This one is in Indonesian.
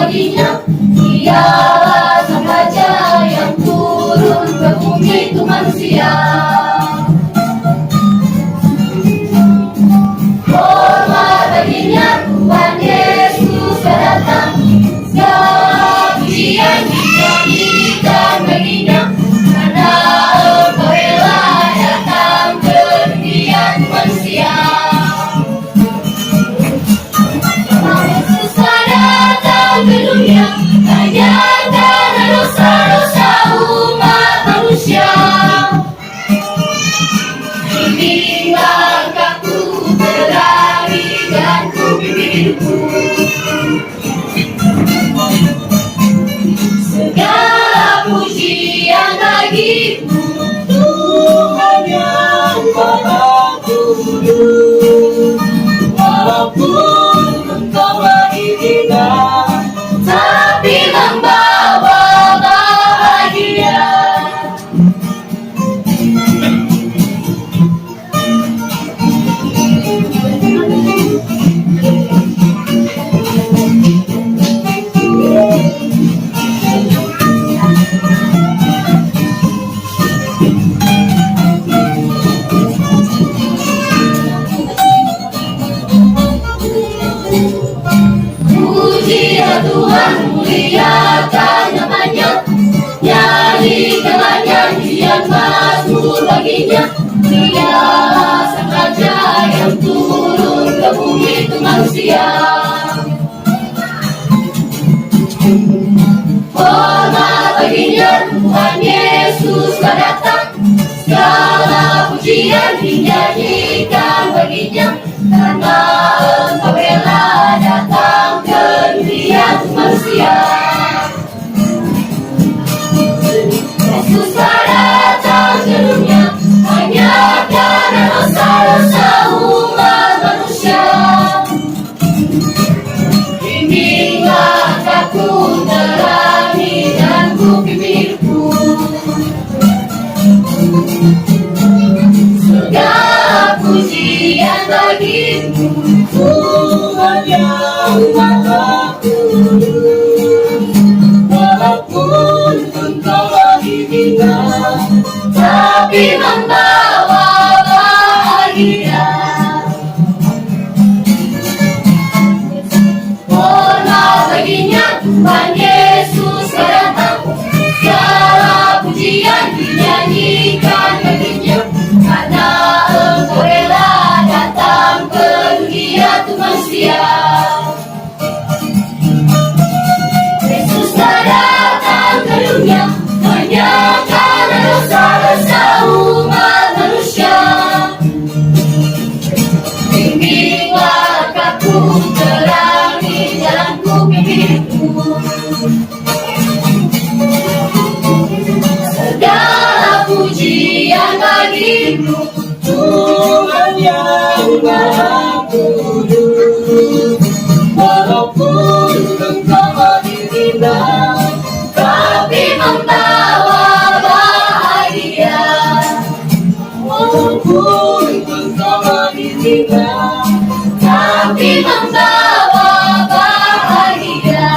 baginya, dialah sang raja yang turun ke bumi itu manusia. Hormat baginya, Tuhan Yesus datang, segala pujian dinyanyikan baginya, karena Engkau rela datang ke dunia manusia. Yesus datang ke dunia, tanyakan dosa-dosa umat manusia. Bimbinglah aku berlari dan ku pimpinmu. Segala pujian bagimu, Tuhan yang Maha Kudus. Walaupun Engkau menghina, tapi membawa bahagia. Pujilah Tuhan, muliakan namanya, nyanyikanlah nyanyian mazmur baginya, dialah sang raja yang turun ke bumi itu manusia. Hormat baginya, Tuhan Yesus datang, segala pujian dinyanyikan baginya, karena Engkau rela datang ke dunia manusia. Yesus datang ke dunia, tanyakan dosa-dosa umat manusia. Bimbinglah aku terangi dan ku pimpinmu. Segala pujian bagimu, Tuhan yang Maha Kudus. Walaupun Engkau menghina, tapi membawa bahagia. Hormat baginya, Tuhan Yesus datang, segala pujian dinyanyikan baginya, karena Engkau rela datang ke dunia itu manusia. Yesus datang ke dunia, tanyakan dosa-dosa umat manusia. Bimbinglah aku terangi jalanku pimpinmu. Segala pujian bagimu, Tuhan yang Maha Kudus. Walaupun Engkau menghina, tapi membawa bahagia. Walaupun Engkau menghina, tapi membawa bahagia.